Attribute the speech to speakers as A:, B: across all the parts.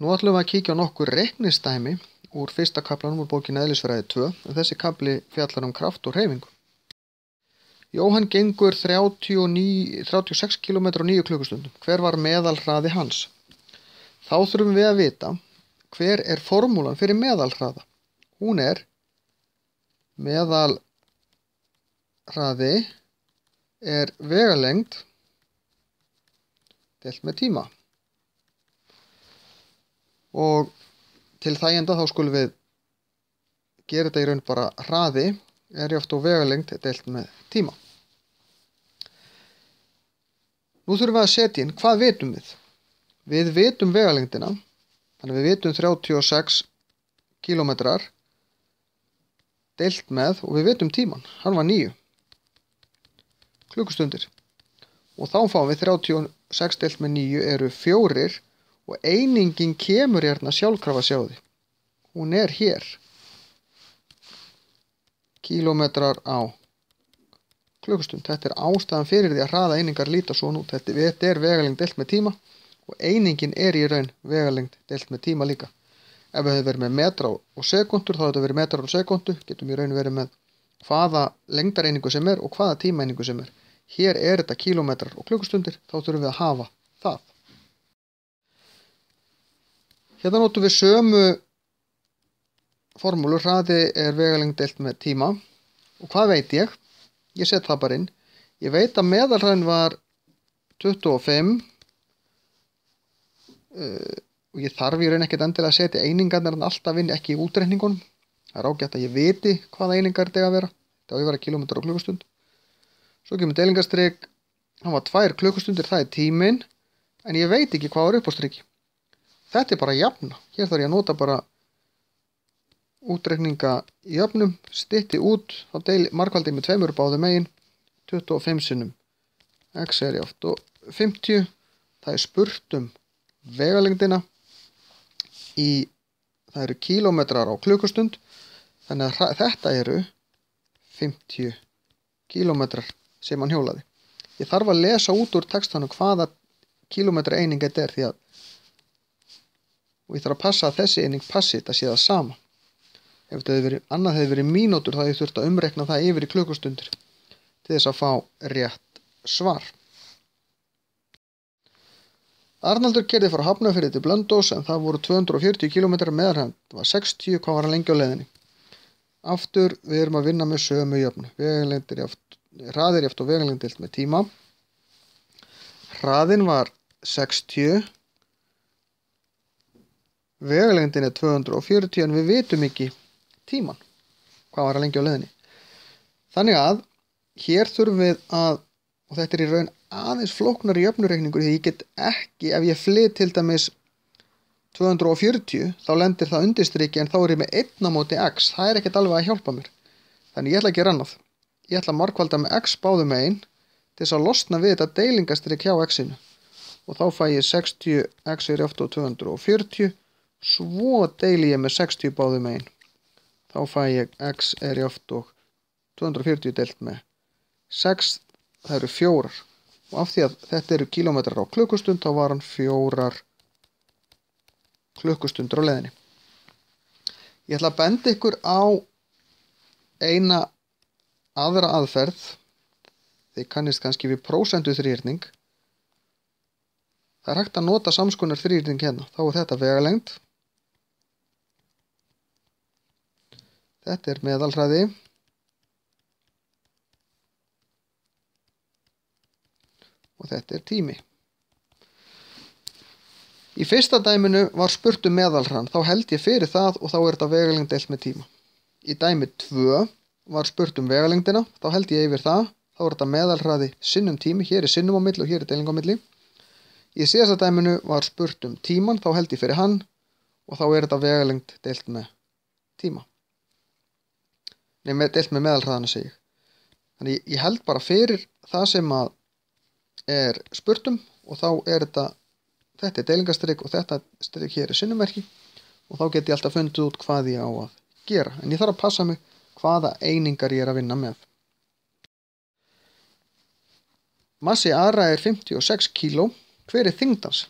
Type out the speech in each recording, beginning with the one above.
A: Nú ætlum við að kíkja á nokkur reiknistæmi úr fyrsta kaflanum úr bókinni Eðlisfræði 2, en þessi kafli fjallar um kraft og hreyfingu. Jóhann gengur 36 km á 9 klukkustundum. Hver var meðalhraði hans? Þá þurfum við að vita hver er formúlan fyrir meðalhraða. Hún er meðalhraði er vegalengd deilt með tíma. Og til þæginda þá skulum við gera þetta í raun bara hraði er jáft og vegalengd deilt með tíma. Nú þurfum við að setja inn hvað vitum við. Við vitum vegalengdina, þannig við vitum 36 km deilt með og við vitum tíman, hann var 9 klukkustundir. Og þá fáum við 36 deilt með 9 eru 4 og einingin kemur hérna sjálfkrafa sjáði. Hún er hér. Kílómetrar á klukkustund. Þetta er ástæðan fyrir því að hraða einingar líta svona út. Þetta er vegalengd deilt með tíma og einingin er í raun vegalengd deilt með tíma líka. Ef við hefum verið með metra og sekundur, þá hefur þetta verið metrar og sekundu. Getum í raun verið með hvaða lengdareiningu sem er og hvaða tímaeiningu sem er. Hér er þetta kílómetrar og klukkustundir, þá þurfum við að hafa það. Hérna notum við sömu formúlu, hraði er vegalengd deilt með tíma. Og hvað veit ég? Ég set það bara inn. Ég veit að meðalhraðinn var 25 og ég þarf í raun ekkert endilega að setja einingarnar en alltaf inn ekki í útreikningunum. Það er ágætt að ég viti hvaða einingar þetta að vera. Þetta á að vera kílómetrar á klukkustund. Svo kemur deilingarstrik, hann var 2 klukkustundir, það er tíminn, en ég veit ekki hvað var upp á striki. Þetta er bara jafna. Hér þarf ég að nota bara útreikninga í jöfnum, stytti út, þá margfaldið með 2 báðum megin, 25 sinnum. X er jáft og 50, það er spurt vegalengdina það eru kílómetrar á klukkustund, þannig að þetta eru 50 kílómetrar sem hann hjólaði. Ég þarf að lesa út úr textanum hvaða kílómetra eining þetta er og ég þarf að passa að þessi eining passi, þetta sé það sama. Ef þetta annað hefði verið mínútur þá ég þurft að umreikna það yfir í klukkustundir til þess að fá rétt svar. Arnaldur keyrði frá Hafnarfirði til Blönduóss en það voru 240 km meðalhraði, það var 60, hvað var hann lengi á leiðinni? Aftur, við erum að vinna með sömu jöfnu. Hraði er jáft og vegalengd deilt með tíma. Hraðinn var 60. Vegalengdin er 240 en við vitum ekki tíman. Hvað var hann lengi á leiðinni? Þannig að hér þurfum við að, og þetta er í raun aðeins flóknari jöfnureikningur, því ég get ekki, ef ég flyt til dæmis 240, þá lendir það undirstriki en þá er ég með 1 á móti x. Það er ekkert alveg að hjálpa mér. Þannig ég ætla að gera annað. Ég ætla að margfalda með x báðum megin til þess að losna við þetta deilingastrik hjá x-inu. Og þá fæ ég 60 x er jáft og 240, svo deili ég með 60 báðum megin. Þá fæ ég x er jáft og 240 deilt með 6, það eru 4. Og af því að þetta eru kílómetrar á klukkustund, þá var hann 4 klukkustundur á leiðinni. Ég ætla að benda ykkur á eina aðra aðferð. Þið kannist kannski við prósentuþríhyrning. Það er hægt að nota samskonar þríhyrning hérna. Þá er þetta vegalengd. Þetta er meðalhraði. Og þetta er tími. Í fyrsta dæminu var spurt meðalhraðann, þá held ég fyrir það og þá er þetta vegalengd deilt með tíma. Í dæmi 2 var spurt vegalengdina, þá held ég yfir það, þá er þetta meðalhraði sinnum tími, hér er sinnum á milli og hér er deiling á milli. Í síðasta dæminu var spurt tíman, þá held ég fyrir hann og þá er þetta vegalengd deilt með tíma. Nei, deilt með meðalhraðana segi ég. Þannig ég held bara fyrir það sem að er spurt og þá er þetta er deilingarstrik og þetta strik hér er sinnumerki og þá get ég alltaf fundið út hvað ég á að gera. En ég þarf að passa mig hvaða einingar ég er að vinna með. Massi Ara er 56 kg. Hver er þyngd hans?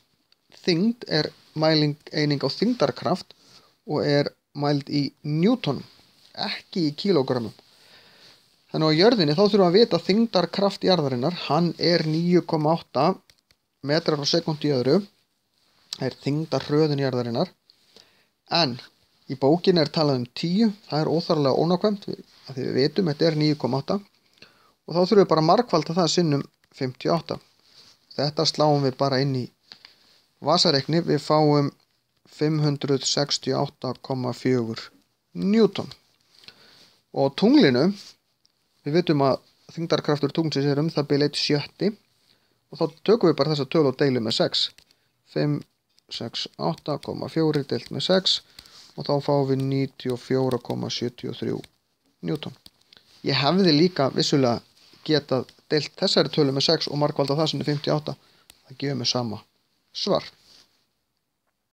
A: Þyngd er mæling eining á þyngdarkraft og mæld í newtonum, ekki í kílógrammum. Þannig á jörðinni þá þurfum að vita þyngdarkraft jarðarinnar, hann 9,8 metrar á sekúndu í öðru, það þyngdarhröðun jarðarinnar, en í bókinni talað 10, það óþarflega ónákvæmt, af því við vitum þetta 9,8 og þá þurfum við bara að margfalda það sinnum 58. Þetta sláum við bara inn í vasareikni, við fáum 568,4 newton. Og tunglinu, við vitum að þyngdarkraftur tunglsins það bil 1/6 og þá tökum við bara þessa tölu og deilum með 6. 568,4 deilt með 6 og þá fáum við 94,73 newton. Ég hefði líka vissulega getað deilt þessari tölu með 6 og margfaldað það sinnum 58. Það gefur mig sama svar.